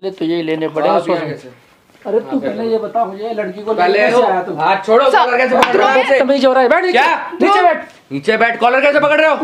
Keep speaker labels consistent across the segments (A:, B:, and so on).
A: तो यही लेने पड़ेंगे। अरे तू पहले ये बता मुझे, लड़की को
B: पहले हाथ छोड़ो, कॉलर कैसे पकड़ रहे हो?
A: तमीज हो रहा है, बैठ
B: क्या?
A: नीचे बैठ,
B: नीचे बैठ, कॉलर कैसे पकड़ रहे हो?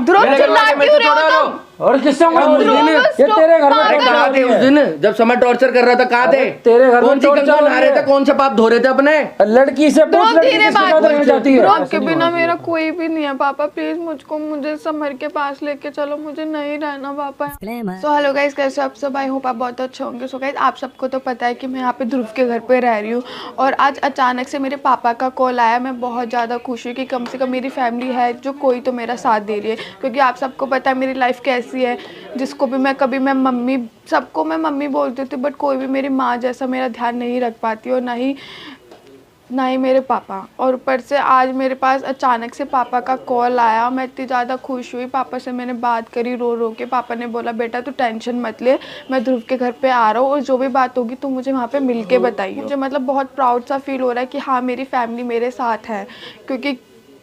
A: और किससे ये तेरे घर में
B: कहाँ थे उस दिन जब समर टॉर्चर कर रहा था? कहाँ थे?
A: तेरे घर में
B: कौन सी कंगन आ रहे थे? कौन से पाप धो रहे थे अपने?
A: लड़की से पूछ, लड़की किसके साथ रहना चाहती है?
C: ब्रो के बिना मेरा कोई भी नहीं है पापा, प्लीज मुझे समर के पास लेके चलो, मुझे नहीं रहना पापा। सो हेलो गाइस, कैसे आप सब? आई होप आप बहुत अच्छे होंगे। सो गाइस, आप सबको तो पता है कि मैं यहाँ पे ध्रुव के घर पे रह रही हूँ और आज अचानक से मेरे पापा का कॉल आया। मैं बहुत ज़्यादा खुश हूँ कि कम से कम मेरी फैमिली है जो कोई तो मेरा साथ दे रही है, क्योंकि आप सबको पता है मेरी लाइफ कैसी है। जिसको भी मैं कभी मैं मम्मी, सबको मैं मम्मी बोलती थी, बट कोई भी मेरी माँ जैसा मेरा ध्यान नहीं रख पाती और ना ही मेरे पापा। और ऊपर से आज मेरे पास अचानक से पापा का कॉल आया। मैं इतनी ज़्यादा खुश हुई, पापा से मैंने बात करी रो रो के। पापा ने बोला बेटा तू टेंशन मत ले, मैं ध्रुव के घर पे आ रहा हूँ और जो भी बात होगी तू मुझे वहाँ पे मिल के बताइए। मुझे मतलब बहुत प्राउड सा फील हो रहा है कि हाँ मेरी फैमिली मेरे साथ है, क्योंकि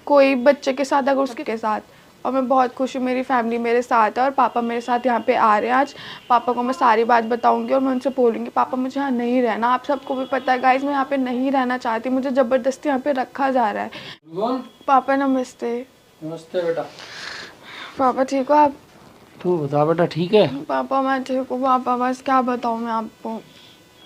C: कोई बच्चे के साथ अगर उसके साथ, और मैं बहुत खुश हूँ मेरी फैमिली मेरे साथ है और पापा मेरे साथ यहाँ पे आ रहे हैं। आज पापा को मैं सारी बात बताऊंगी और मैं उनसे बोलूँगी पापा मुझे यहाँ नहीं रहना। आप सबको भी पता है गाइस, मैं यहाँ पे नहीं रहना चाहती, मुझे ज़बरदस्ती यहाँ पे रखा जा रहा है। पापा नमस्ते।
A: नमस्ते बेटा।
C: पापा ठीक हो आप?
A: तू बता बेटा, ठीक है?
C: पापा मैं ठीक हूँ पापा, बस क्या बताऊँ मैं आपको।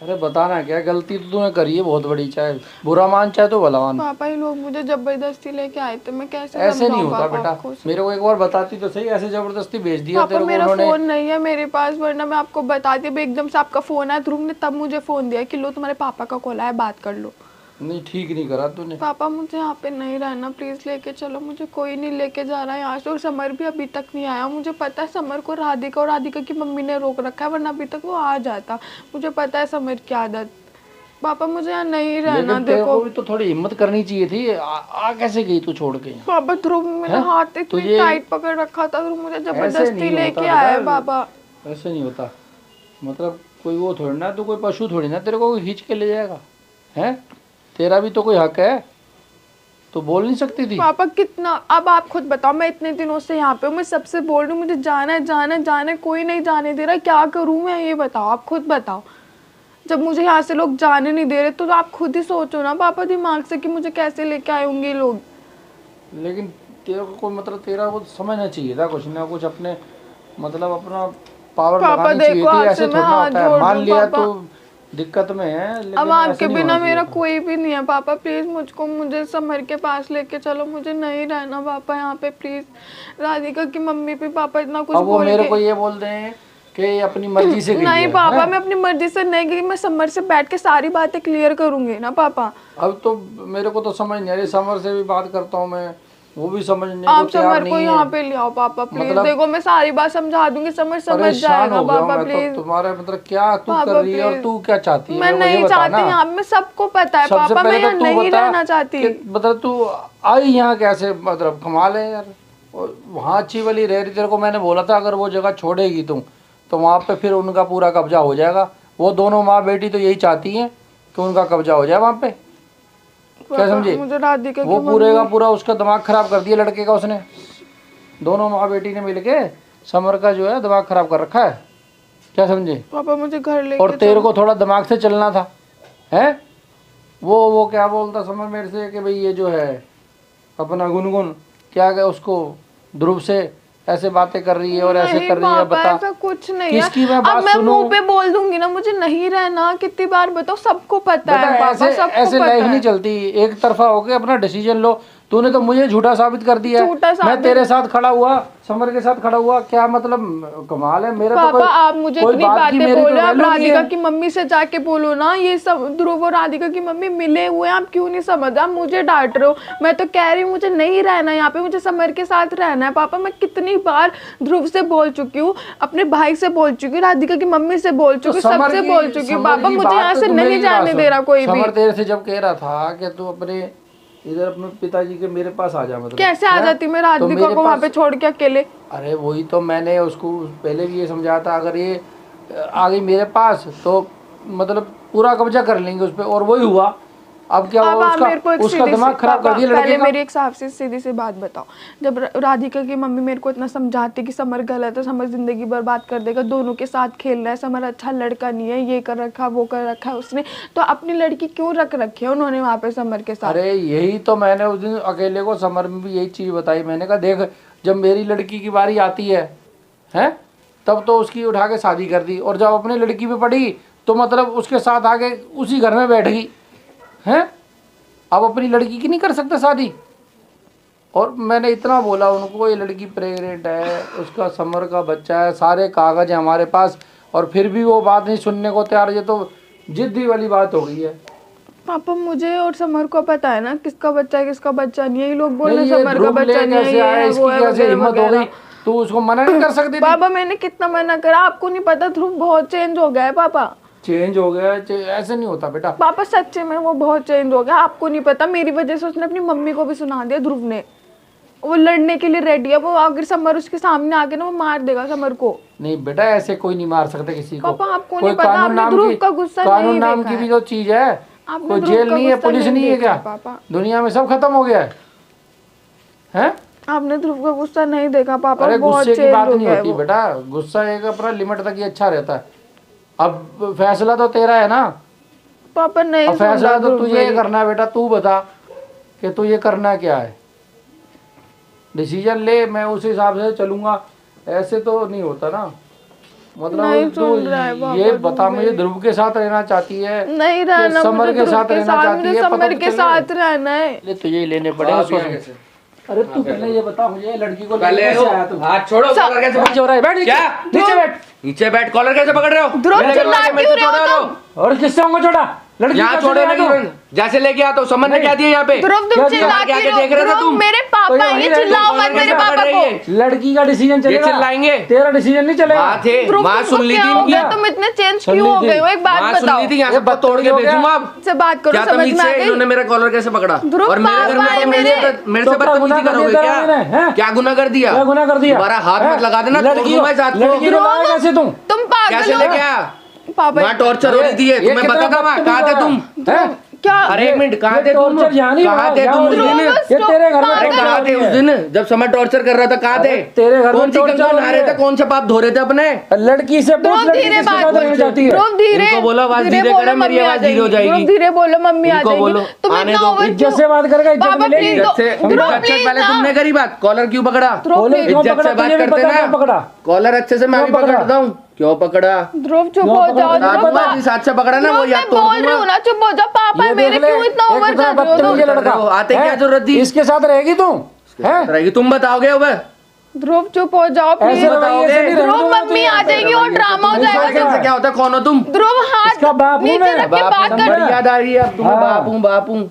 A: अरे बताना क्या, गलती तो तूने करी है बहुत बड़ी, चाहे बुरा मान चाहे तो भला मान।
C: पापा ये लोग मुझे जबरदस्ती लेके आए थे, मैं कैसे
A: ऐसे नहीं होता बेटा,
C: आपको?
A: मेरे को एक बार बताती तो सही, ऐसे जबरदस्ती भेज दिया
C: पापा
A: तेरे को
C: मेरा
A: उन्होंने।
C: फोन नहीं है मेरे पास, वरना मैं आपको बताती। अब एकदम से आपका फोन आया, ध्रुव ने तब मुझे फोन दिया कि लो तुम्हारे पापा का कॉल आया, बात कर लो।
A: नहीं ठीक नहीं करा तूने।
C: पापा मुझे यहाँ पे नहीं रहना, प्लीज लेके चलो, मुझे कोई नहीं लेके जा रहा है यहाँ से। और समर भी अभी तक नहीं आया। मुझे पता है समर को राधिका और राधिका की मम्मी ने रोक रखा है, वरना अभी तक वो आ जाता। मुझे पता है समर की आदत। पापा मुझे यहाँ नहीं रहना। देखो
A: भी तो थोड़ी हिम्मत करनी चाहिए थी। आ कैसे गई तू छोड़ के?
C: पापा ध्रुव मेरा हाथ इतनी टाइट पकड़ रखा था, ध्रुव मुझे जबरदस्ती लेके आया है। पापा
A: ऐसे नहीं होता, मतलब कोई वो थोड़ी ना, तो कोई पशु थोड़ी ना तेरे को खींच के ले जाएगा है। तेरा भी तो कोई हक है, तो बोल नहीं सकती थी?
C: पापा कितना, अब आप खुद बताओ, मैं इतने दिनों से यहाँ पे हूँ, मैं सबसे बोल रही हूँ मुझे जाना है जाना है जाना है, कोई नहीं जाने दे रहा। क्या करूँ मैं, ये बताओ, आप खुद बताओ। जब मुझे यहाँ से लोग जाने नहीं दे रहे तो आप खुद ही सोचो ना पापा दिमाग से कि मुझे कैसे लेके आए होंगे लोग।
A: लेकिन तेरे को कोई मतलब तेरा वो समझना चाहिए था कुछ ना कुछ, अपने मतलब अपना पावर लगानी चाहिए थी। ऐसे थोड़ा होता है, मान लिया तो दिक्कत में है, लेकिन
C: अब आपके बिना मेरा कोई भी नहीं है पापा, प्लीज मुझे समर के पास लेके चलो, मुझे नहीं रहना पापा यहाँ पे प्लीज। राधिका की मम्मी भी पापा इतना कुछ
A: वो मेरे को ये बोल दें कि अपनी मर्जी से गई
C: नहीं
A: है,
C: पापा मैं अपनी मर्जी से नहीं गई, मैं समर से बैठ के सारी बातें क्लियर करूंगी ना पापा।
A: अब तो मेरे को तो समझ नहीं आ रही, समर से भी बात करता हूँ मैं, वो भी समझने को
C: आप
A: तैयार
C: समर
A: नहीं
C: को
A: है।
C: यहाँ पे ले आओ पापा प्लीज,
A: मतलब
C: देखो मैं सारी बात समझा दूंगी, समर समझ जाएगा पापा प्लीज।
A: तुम्हारा मतलब क्या तू कर रही है और तू क्या चाहती है?
C: मैं नहीं चाहती यहाँ, मैं सबको पता है पापा, मैं यहाँ नहीं रहना चाहती।
A: मतलब तू आई यहाँ कैसे, मतलब कमाल है यार। वहाँ अच्छी वाली रह रही, तेरे को मैंने बोला था अगर वो जगह छोड़ेगी तुम तो वहाँ पे फिर उनका पूरा कब्जा हो जाएगा। वो दोनों माँ बेटी तो यही चाहती हैं कि उनका कब्जा हो जाए वहाँ पे, क्या समझे?
C: मुझे राधिका
A: वो पूरे का पूरा उसका दिमाग खराब कर दिया लड़के का उसने। दोनों माँ बेटी ने मिलके समर का जो है दिमाग खराब कर रखा है, क्या समझे?
C: पापा मुझे घर लेके
A: और तेरे को थोड़ा दिमाग से चलना था है। वो क्या बोलता समर मेरे से कि भाई ये जो है अपना गुनगुन क्या क्या उसको ध्रुव से ऐसे बातें कर रही है और ऐसे कर रही है। बता
C: ऐसा कुछ नहीं
A: किसकी मैं
C: है।
A: बात
C: अब मैं
A: सुनूं?
C: मुंह पे बोल दूंगी ना मुझे नहीं रहना, कितनी बार बताओ, सबको पता है पापा, सबको
A: ऐसे
C: पता
A: लाइफ
C: है।
A: नहीं चलती, एक तरफा होके अपना डिसीजन लो। तूने तो मुझे झूठा साबित कर दिया है। मैं तेरे साथ खड़ा हुआ, समर के साथ खड़ा हुआ, क्या मतलब कमाल है मेरा।
C: पापा
A: तो
C: आप मुझे इतनी बातें बोल रहे हो, आप राधिका की मम्मी से जाके बोलो ना, ये सब ध्रुव और राधिका की मम्मी मिले हुए हैं, आप क्यों नहीं समझ? आप मुझे डांट रहे हो, मैं तो कह रही हूँ मुझे नहीं रहना यहाँ पे, मुझे समर के साथ रहना है। पापा मैं कितनी बार ध्रुव से बोल चुकी हूँ, अपने भाई से बोल चुकी हूँ, राधिका की मम्मी से बोल चुकी हूँ, सबसे बोल चुकी हूँ। पापा मुझे यहाँ से नहीं जाने दे रहा कोई भी।
A: समर तेरे से जब कह रहा था कि तू अपने इधर अपने पिताजी के मेरे पास आ जा, मतलब
C: कैसे आ जाती मैं राधिका को वहाँ पे छोड़ के अकेले?
A: अरे वही तो मैंने उसको पहले भी ये समझाया था, अगर ये आ गई मेरे पास तो मतलब पूरा कब्जा कर लेंगे उस पर। और वही हुआ, अब क्या हुआ,
C: आप मेरे को एक
A: उसका
C: सीधी
A: दिमाग
C: सी-
A: खराब कर
C: पापा,
A: दिया लड़के
C: पहले
A: का।
C: मेरी एक साफ सी सीधी सी बात बताओ। जब राधिका की मम्मी मेरे को इतना समझाती कि समर गलत है, समर जिंदगी बर्बाद कर देगा, दोनों के साथ खेल रहा है, समर अच्छा लड़का नहीं है, ये कर रखा वो कर रखा है उसने, तो अपनी लड़की क्यों रख रखी है उन्होंने वहाँ पे समर के साथ?
A: अरे यही तो मैंने उस दिन अकेले को समर में भी यही चीज बताई। मैंने कहा देख, जब मेरी लड़की की बारी आती है हैं, तब तो उसकी उठा के शादी कर दी, और जब अपनी लड़की पे पड़ी तो मतलब उसके साथ आके उसी घर में बैठ गई हैं। अब अपनी लड़की की नहीं कर सकते शादी? और मैंने इतना बोला उनको, ये लड़की प्रेग्नेंट है, उसका समर का बच्चा है, सारे कागज हैं हमारे पास, और फिर भी वो बात नहीं सुनने को तैयार। ये तो जिद्दी वाली बात हो गई है।
C: पापा मुझे और समर को पता है ना किसका बच्चा है किसका बच्चा नहीं है। ये लोग बोल रहे
A: नहीं,
C: हैं
A: ये
C: समर का
A: ध्रुव ले
C: बच्चा नहीं है,
A: कैसे
C: ये
A: आया,
C: है,
A: इसकी
C: वो है,
A: कैसे
C: वगैरह
A: हिम्मत हो गई?
C: वगैरह।
A: तू उसको मना नहीं कर सकती थी?
C: पापा मैंने कितना मना करा, आपको नहीं पता ध्रुव बहुत चेंज हो गया है पापा।
A: चेंज हो गया है, ऐसे नहीं होता बेटा।
C: पापा सच्चे में वो बहुत चेंज हो गया, आपको नहीं पता। मेरी वजह से उसने अपनी मम्मी को भी सुना दिया ध्रुव ने। वो लड़ने के लिए रेडी है, वो अगर समर उसके सामने आके ना वो मार देगा समर को।
A: नहीं बेटा, ऐसे कोई नहीं मार सकता किसी को।
C: पापा आपको
A: कोई
C: नहीं पता,
A: कानून
C: आपने
A: नाम
C: ध्रुव
A: की,
C: का गुस्सा
A: कानून
C: नहीं
A: नाम
C: देखा
A: की
C: है।
A: भी जो चीज है,
C: आपने
A: कोई
C: ध्रुव
A: जेल
C: का
A: नहीं है,
C: गुस्सा
A: पुलिस
C: नहीं
A: नहीं है
C: देखा
A: क्या?
C: है, पापा।
A: दुनिया में सब खत्म हो गया है?
C: आपने ध्रुव का गुस्सा नहीं देखा पापा,
A: अरे
C: बहुत
A: गुस्से की
C: चेंज
A: बात
C: हो
A: नहीं
C: गया है
A: होती
C: वो।
A: बेटा, गुस्सा एक अपना लिमिट तक ही अच्छा रहता है। अब फैसला तो तेरा है ना,
C: पापा नहीं
A: अब फैसला
C: सुन रहा
A: तो
C: ध्रुव
A: तुझे
C: मेरी।
A: करना है बेटा। तू बता कि तू ये करना क्या है, डिसीजन ले, मैं उस हिसाब से चलूंगा। ऐसे तो नहीं होता ना।
C: नहीं
A: मतलब तू
C: सुन रहा है पापा,
A: ये
C: ध्रुव
A: बता, मुझे
C: मेरी।
A: ध्रुव के साथ रहना चाहती है
C: नहीं
A: कि
C: रहना,
A: समर
C: मुझे
A: के
C: ध्रुव
A: साथ
C: के
A: रहना
C: साथ,
A: चाहती
C: मुझे
A: है? पता
C: समर
A: तो
C: के
A: चले।
C: साथ रहना है।
A: ले तुझे लेने पड़ेगा सोच। अरे तू पहले ये बता मुझे, लड़की को
B: पहले
A: लेने कैसे आया तू?
B: हाथ छोड़ो, कॉलर कैसे
A: नीचे हो रहा है, बैठ नीचे।
B: क्या?
A: नीचे बैठ।
B: नीचे बैठ, कॉलर कैसे पकड़ रहे हो?
C: ध्रुव
B: मेरे
C: चिल्ला
B: घर वाले
C: क्यों
B: मेरे से
C: रहे हो
B: छोड़ो
C: तुम?
A: और किससे होंगे छोटा? लड़की
B: यहाँ
A: कैसे
B: छोड़ो
A: ले आया तू?
B: नहीं, जैसे लेके आता हूँ। समझ ने
A: नहीं।
B: क्या दिया यहाँ पे?
C: ध्रुव तुम
A: क्या
C: चिल्ला
B: दिया?
C: क्यों
B: आगे
C: रहे हो?
B: देख रहे थे
C: ध्रुव,
B: तुम?
C: मेरे
A: तो
C: पापा
A: यहीं
C: हैं,
A: रहे,
C: चिल्लाओ
B: तुम
C: मत
B: कॉलर
C: मेरे
B: कैसे
C: पापा
B: पकड़ रही
C: को।
B: है?
A: लड़की का डिसीजन चलेगा,
B: चिल्लाएंगे।
A: तेरा डिसीजन नहीं चलेगा।
B: माँ थे,
C: ध्रुव
B: माँ
C: तुमको
B: सुन ली
C: क्या
B: थी
C: हो
B: इनकी।
C: गया? तुम इतने चेंज
A: सुन
C: क्यों
A: ली
C: हो
A: थी।
C: गए हो? एक बात
B: माँ सुन
C: बताओ।
B: ली थी, यहाँ
A: ये
B: से तोड़ के
A: बदतमीज हो गया।
B: भेजूंगा अब।
C: से बात करो,
B: क्या
C: समझ
B: तमीज
C: में आ
B: से
C: गई?
B: इन्होंने मेरा कॉलर कैसे पकड़ा?
C: ध्रुव,
B: और मेरे घर
C: पापा
B: में
C: है
B: मेरे
C: मेरे।
B: से
A: तो क्या
B: बदतमीजी
A: गुनाह कर
B: करोगे
A: दिया
B: क्या?
A: मैंने, हैं?
B: क्या गुनाह कर दिया?
A: क्या गुनाह कर दिया?
B: दोबारा हाथ मत लगा देना, तोड़
A: लड़की
B: दूंगा इस हाथ को।
A: लड़की को लाया कैसे तुम?
C: तुम पागल
B: कैसे
C: हो?
B: लेके आया?
C: पापा
B: वहाँ टॉर्चर हो रही थी,
A: ये
B: तुम्हें पता था? वहाँ कहाँ थे तुम?
A: हैं?
C: क्या?
B: अरे एक मिनट, कहाँ थे तुम?
A: टॉर्चर यहाँ नहीं
B: कहाँ
A: हुआ,
B: थे
A: यहाँ
B: तुम
A: हो
B: उस
A: रही है।
B: दिन?
A: ये तेरे घर में
B: अरे
A: टॉर्चर
B: कहाँ
A: हो
B: थे
A: रही
B: उस
A: है।
B: दिन जब समय टॉर्चर कर रहा था? कहाँ थे?
A: तेरे घर में
B: कौन सी
A: टॉर्चर
B: गंगा
A: हो
B: नहा
A: रही
B: रहे थे?
A: है।
B: कौन सा पाप धो रहे थे अपने?
A: लड़की से पूछ,
C: ध्रुव
A: लड़की
C: धीरे
A: किसके
C: बात
A: साथ रहना चाहती है?
C: ध्रुव धीरे
B: इनको बोलो आवाज धीरे
C: बोलो,
B: करें, मेरी
C: मम्मी आ
B: आवाज धीरे हो
C: जाएगी।
B: जाएगी।
C: ध्रुव धीरे बोलो, मम्मी आ
B: इनको
C: जाएगी।
B: बोलो,
C: तुम
B: आने
C: इतना
B: दो।
C: ओवर
A: इज्जत से बात करके इज्जत
C: पापा,
A: मिलेगी।
C: please,
B: इज्जत से
C: ध्रुव,
B: इज्जत से
C: please
B: पहले
C: ना।
B: तुमने करी बात, कॉलर क्यों पकड़ा?
C: ध्रुव,
A: बोले
C: please।
A: क्यों
B: इज्जत
A: पकड़ा?
B: से बात
A: तुझे भी
B: करते
A: पता
B: ना।
A: क्यों पकड़ा?
B: कॉलर अच्छे से मैं भी
A: क्यों पकड़ा?
B: पकड़ता हूँ। क्यों पकड़ा?
C: ध्रुव चुप
A: क्यों
C: हो
A: पकड़ा?
C: जाओ,
A: बता
C: ध्रुव
A: दूंगा,
C: बा-
B: जिस हाथ से पकड़ा ना
C: ध्रुव,
B: वो
C: मैं
B: याद तोड़
C: बोल रही
B: दूंगा।
C: हूँ ना, चुप हो जाओ। पापा
A: ये
C: मेरे
A: देख ले,
C: क्यों इतना
A: एक
C: ओवर
A: इतना
C: कर रहे हो
A: बदतमीज
C: तुम?
A: लड़का
B: आते क्या
A: हैं?
B: जरूरत थी?
A: इसके साथ रहेगी तू हैं?
B: रहेगी, तुम बताओगे अब?
C: ध्रुव चुप हो जाओ
A: ऐसे
C: प्लीज।
A: रवैये से नहीं रहने
C: ध्रुव
A: दूंगा
C: मम्मी
A: तुझे।
C: आ जाएगी और ड्रामा हो
A: ऐसा
C: जाएगा।
A: कैसे?
B: से क्या होता है? कौन हो तुम?
C: ध्रुव हाथ
A: इसका बाप हूँ
C: नीचे
A: मैं।
C: रख के बात
A: समझ
C: कर।
A: रहा है।
B: याद आ रही है अब तुम्हें?
A: हाँ।
B: बाप हूँ।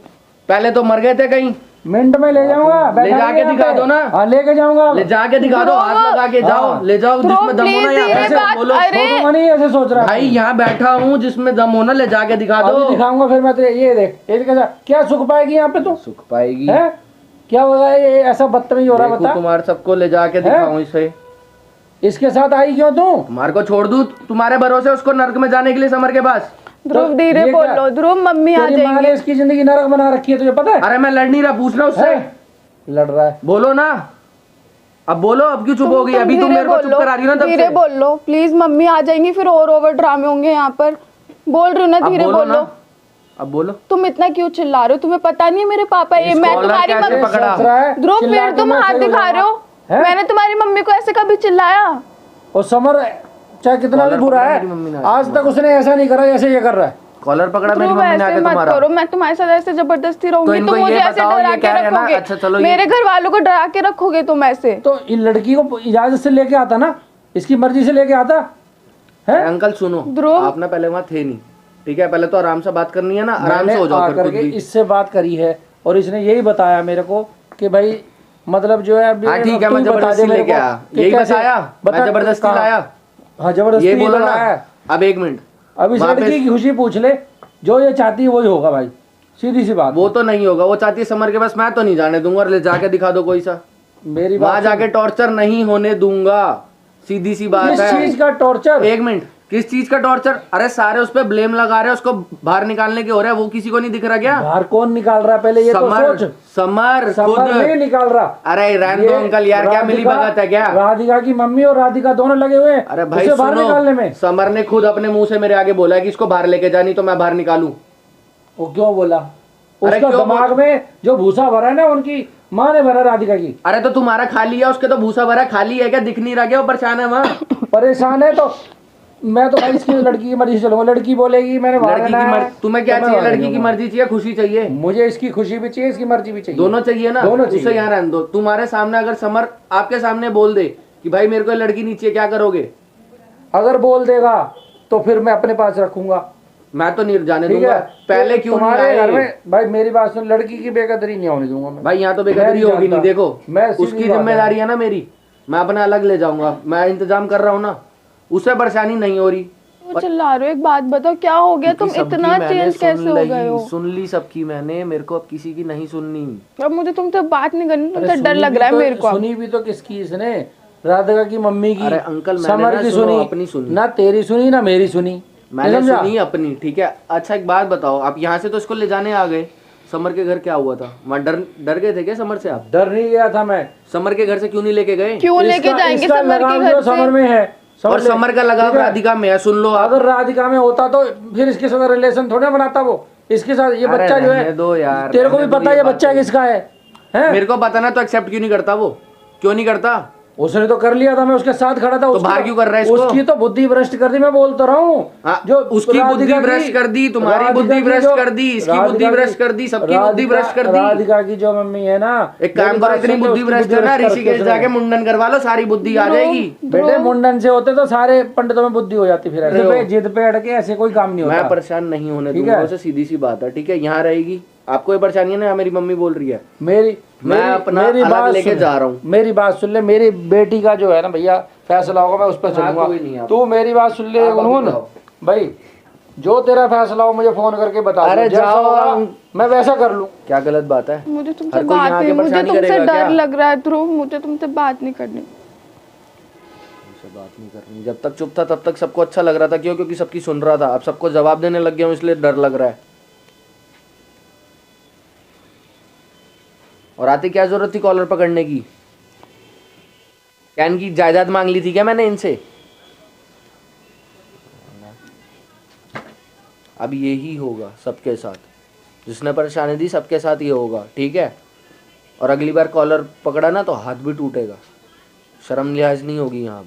B: पहले तो मर गए थे कहीं।
A: मिनट में ले जाऊंगा, बैठा
B: जाके
A: नहीं यहाँ
B: दिखा
A: पे।
B: दो ना।
A: हाँ, लेके जाऊंगा।
B: ले जाके दिखा दो, हाथ लगा के जाओ,
A: हाँ।
B: ले जाओ जिसमें दम हो ना। यहाँ
C: प्लीज
B: ऐसे
C: बात-
B: बोलो
C: अरे
A: छोड़ूंगा नहीं, ऐसे सोच रहा है।
B: भाई, यहाँ बैठा हूँ, जिसमें दम हो ना ले जाके दिखा दो।
A: अभी दिखाऊंगा फिर मैं तुझे। ये देख, ये कैसा क्या सुख पाएगी यहाँ पे तू?
B: सुख पाएगी।
A: है क्या होगा? ये ऐसा बदतमीज हो रहा है,
B: देखो
A: बता।
B: तुम्हारे सबको ले जाके दिखाऊं इसे।
A: इसके साथ आई क्यों तू?
B: तुम्हारे को छोड़ दूं तुम्हारे भरोसे उसको नर्क में जाने के लिए समर के पास?
C: ध्रुव धीरे
A: ये क्या?
C: बोलो, ध्रुव मम्मी आ
A: तेरी माँ ने
C: जाएंगी।
A: इसकी जिंदगी नरक बना रखी है, तुझे पता है?
B: अरे मैं लड़ नहीं रहा, पूछना उससे।
A: है? लड़ रहा है।
B: बोलो ना, अब बोलो, अब क्यों चुप हो गई? अभी तुम
C: धीरे
B: मेरे को चुप
C: बोलो,
B: करा रही हो ना तब
C: धीरे
B: से।
C: बोल लो प्लीज, मम्मी आ जाएंगी फिर और ओवर ड्रामे होंगे यहाँ पर। बोल रही हूँ ना,
B: अब
C: धीरे
B: बोलो
C: बोलो।
B: ना, अब बोलो।
C: तुम इतना क्यों चिल्ला रहे हो? तुम्हें पता नहीं है मेरे पापा ये?
B: इस
C: मैं
B: कॉलर
C: तुम्हारी
B: कैसे
C: मम्मी।
B: पकड़ा?
A: सोच रहा है,
C: ध्रुव
A: चिल्ला
C: फिर
A: के
C: तुम
A: मैं
C: हाथ
A: सही हो
C: दिखा रहे हो।
A: हैं?
C: मैंने तुम्हारी मम्मी को ऐसे कभी चिल्लाया?
A: और समर चाहे कितना भी
B: कॉलर
A: बुरा
B: पकड़ा
A: है,
B: मेरी मम्मी ने।
A: आज तक उसने ऐसा नहीं करा जैसे ये कर रहा है।
B: कॉलर पकड़ा मेरी
C: ध्रुव
B: मम्मी ने
C: ऐसे
B: आके
C: मत
B: तुम्हारा।
C: करो, मैं तुम्हारे साथ ऐसे जबरदस्ती रहूंगी
B: इनको
C: तुम मुझे
B: ये
C: ऐसे
B: बताओ,
C: डरा
B: ये
C: के
B: कह रहे हैं ना,
C: रखोगे।
B: अच्छा चलो ये-
C: मेरे घर वालों को डरा के रखोगे तुम ऐसे।
A: तो इन लड़की को इजाजत से लेके आता ना, इसकी मर्जी से लेके आता है।
B: अंकल सुनो,
C: ध्रुव।
B: आप ना पहले वहाँ थे नहीं, ठीक है? पहले तो आराम से बात करनी है ना, आराम
A: मैंने
B: से हो जाओ फिर
A: आकर
B: खुद
A: के
B: भी।
A: इससे बात करी है और इसने यही बताया मेरे को कि भाई मतलब जो है अभी
B: हाँ ठीक है,
A: तू
B: मैं
A: ही बता
B: जबरदस्ती
A: दे मेरे
B: लेके
A: को
B: आया,
A: कि
B: यही
A: कैसे-
B: बताया?
A: बता
B: मैं जबरदस्ती
A: कहाँ?
B: लाया?
A: हाँ जबरदस्ती
B: ये
A: ही
B: बोलो ना।
A: लगाया है।
B: अब एक मिनट,
A: अब इस
B: वापस-
A: लड़की की खुशी पूछ ले, जो ये चाहती है वही होगा भाई, सीधी सी बात।
B: वो तो नहीं होगा, वो चाहती है समर के पास, मैं तो नहीं जाने दूंगा। और ले जाके दिखा दो कोई सा,
A: मेरी
B: वहां
A: बात
B: जाके टॉर्चर नहीं होने दूंगा, सीधी सी बात
A: किस
B: है।
A: चीज का टॉर्चर?
B: एक मिनट, किस चीज का टॉर्चर? अरे सारे उस पे ब्लेम लगा रहे हैं, उसको बाहर निकालने के हो रहा है, वो किसी को नहीं दिख रहा क्या?
A: बाहर कौन निकाल रहा है पहले ये तो सोच।
B: समर
A: समर नहीं निकाल रहा।
B: अरे रहने दो अंकल यार, क्या मिली भगत है क्या?
A: राधिका की मम्मी और राधिका दोनों लगे हुए हैं
B: अरे भाई
A: उसे बाहर निकालने में।
B: समर ने खुद अपने मुंह से मेरे आगे बोला है कि इसको बाहर लेके जानी तो मैं बाहर निकालूं।
A: वो क्यों बोला?
B: अरे
A: उसका दिमाग में जो भूसा भरा है ना, उनकी माँ ने भरा राधिका की।
B: अरे तो तुम्हारा खाली है, उसके तो भूसा भरा खाली है क्या? दिख नहीं रहा क्या? वो परेशान है वहाँ।
A: परेशान है तो मैं तो भाई इसकी लड़की की मर्जी से चलूंगा। लड़की बोलेगी मैंने बाहर
B: लड़की
A: रहना
B: की
A: है,
B: मर्जी तुम्हें क्या
A: तो मैं
B: चाहिए?
A: बाहर
B: लड़की की
A: रहूंगा।
B: मर्जी चाहिए, खुशी चाहिए?
A: मुझे इसकी खुशी भी चाहिए, इसकी मर्जी भी चाहिए,
B: दोनों चाहिए ना।
A: दोनों
B: उसे
A: चाहिए।
B: यहाँ रहने दो। तुम्हारे सामने अगर समर आपके सामने बोल दे कि भाई मेरे को ये लड़की नहीं चाहिए, क्या करोगे?
A: अगर बोल देगा तो फिर मैं अपने पास रखूंगा।
B: मैं तो नहीं जाने
A: ठीक
B: दूंगा।
A: है,
B: पहले
A: तो
B: क्यों नहीं
A: तुम्हारे घर
B: आए?
A: में भाई मेरी बात सुन, लड़की की बेकदरी नहीं होने दूंगा मैं।
B: भाई यहाँ तो
A: मैं
B: बेकदरी
A: नहीं
B: होगी नहीं।
A: जानता।
B: देखो
A: मैं सीधी
B: उसकी
A: बात है।
B: जिम्मेदारी है ना मेरी, मैं अपना अलग ले जाऊंगा, मैं इंतजाम कर रहा हूँ ना, उसे परेशानी नहीं हो रही।
C: वो चिल्ला रहे हो, एक बात बताओ क्या हो गया? तुम
B: सबकी
C: इतना
B: मैंने
C: चेंज कैसे हो गए हो?
B: सुन ली सबकी मैंने, मेरे को अब किसी की नहीं सुननी।
C: अब मुझे तुमसे बात नहीं करनी,
A: अरे
C: तुमसे डर
A: सुनी
C: लग
A: भी
C: रहा है
A: तो-
C: मेरे को अब।
A: सुनी भी तो किसकी इसने? राधिका की मम्मी की।
B: अरे अंकल मैंने
A: समर
B: ना
A: की
B: सुनो,
A: सुनी,
B: अपनी सुनी।
A: ना तेरी सुनी ना मेरी सुनी।
B: मैंने
A: समझा?
B: सुनी अपनी, ठीक है। अच्छा एक बात बताओ, आप यहाँ से तो इसको ले जाने आ गए, समर के घर क्या हुआ था? मैं डर गए थे क्या समर से? आप
A: डर नहीं गया था मैं।
B: समर के घर से क्यों नहीं लेके गए?
C: क्यों लेके
A: इसका-
C: जाएंगे
A: इसका
C: समर के
A: लगाव
C: घर
A: जो समर
C: से?
A: में है,
B: और समर का लगाव राधिका में है, सुन लो आप।
A: अगर राधिका में होता तो फिर इसके साथ रिलेशन थोड़ा बनाता वो। इसके साथ ये
B: अरे
A: बच्चा जो है,
B: रहने दो यार,
A: तेरे को भी
B: रहने दो
A: पता
B: ये
A: है ये
B: बात
A: बच्चा किसका है, हैं?
B: मेरे को पता ना, तो एक्सेप्ट क्यों नहीं करता वो? क्यों नहीं करता?
A: उसने तो कर लिया था, मैं उसके साथ खड़ा था।
B: तो बाहर क्यों कर रहा है इसको?
A: उसकी तो बुद्धि भ्रष्ट कर दी, मैं बोल तो रहा हूँ।
B: हाँ,
A: जो
B: उसकी
A: राधिका
B: बुद्धि
A: की-
B: भ्रष्ट कर दी, तुम्हारी
A: राधिका
B: बुद्धि
A: की
B: भ्रष्ट
A: जो-
B: कर दी, इसकी
A: राधिका
B: बुद्धि
A: की-
B: भ्रष्ट कर दी, सबकी बुद्धि भ्रष्ट कर दी।
A: राधिका की जो मम्मी है ना,
B: एक काम
A: मेरी
B: करो,
A: बात
B: इतनी
A: सुन के
B: बुद्धि
A: उसकी
B: भ्रष्ट है ना,
A: करके
B: ऋषिकेश
A: उसने-
B: जाके मुंडन करवा लो, सारी बुद्धि आ जाएगी।
A: बेटे मुंडन से होते तो सारे पंडितों में बुद्धि हो जाती। फिर ऐसे
B: लो।
A: पे जिद पे अड़के ऐसे कोई काम नहीं
B: मैं
A: होता।
B: परेशान नहीं होने
A: ठीक
B: दूंगा
A: है?
B: उसे, सीधी सी बात है, ठीक है? यहाँ रहेगी, आपको ये परेशानी है ना? मेरी मम्मी बोल रही है
A: मेरी
B: मैं अपना
A: मेरी
B: अलग
A: बात
B: लेके
A: सुन।
B: जा रहा हूँ।
A: मेरी बात सुन ले, मेरी बेटी का जो है ना भैया फैसला होगा, मैं उस पर
B: हाँ, कोई नहीं
A: चलूंगा।
B: आप-
A: तू मेरी बात सुन ले
B: आप अभी
A: उन्होंने
B: जाओ।
A: भाई, जो तेरा फैसला हो मुझे फोन करके बता दो।
B: अरे
A: जैसा
B: जाओ,
A: होगा, मैं वैसा कर लूं।
B: क्या गलत बात है?
C: मुझे तुमसे
B: हर कोई
C: बात
B: यहाँ
C: नहीं,
B: के
C: मुझे
B: परेशानी
C: तुमसे
B: करेगा
C: डर
B: क्या?
C: लग रहा है ध्रुव, मुझे तुमसे बात नहीं करनी।
B: मुझसे बात नहीं करनी। जब तक चुप था तब तक सबको अच्छा लग रहा था, क्यों? क्योंकि सबकी सुन रहा था। अब सबको जवाब देने लग गया हूँ, इसलिए डर लग रहा है। और आती क्या जरूरत थी कॉलर पकड़ने की? क्या इनकी जायदाद मांग ली थी क्या मैंने इनसे? अब यही होगा सबके साथ, जिसने परेशानी दी सबके साथ ये होगा, ठीक है? और अगली बार कॉलर पकड़ा ना तो हाथ भी टूटेगा। शर्म लिहाज नहीं होगी यहाँ।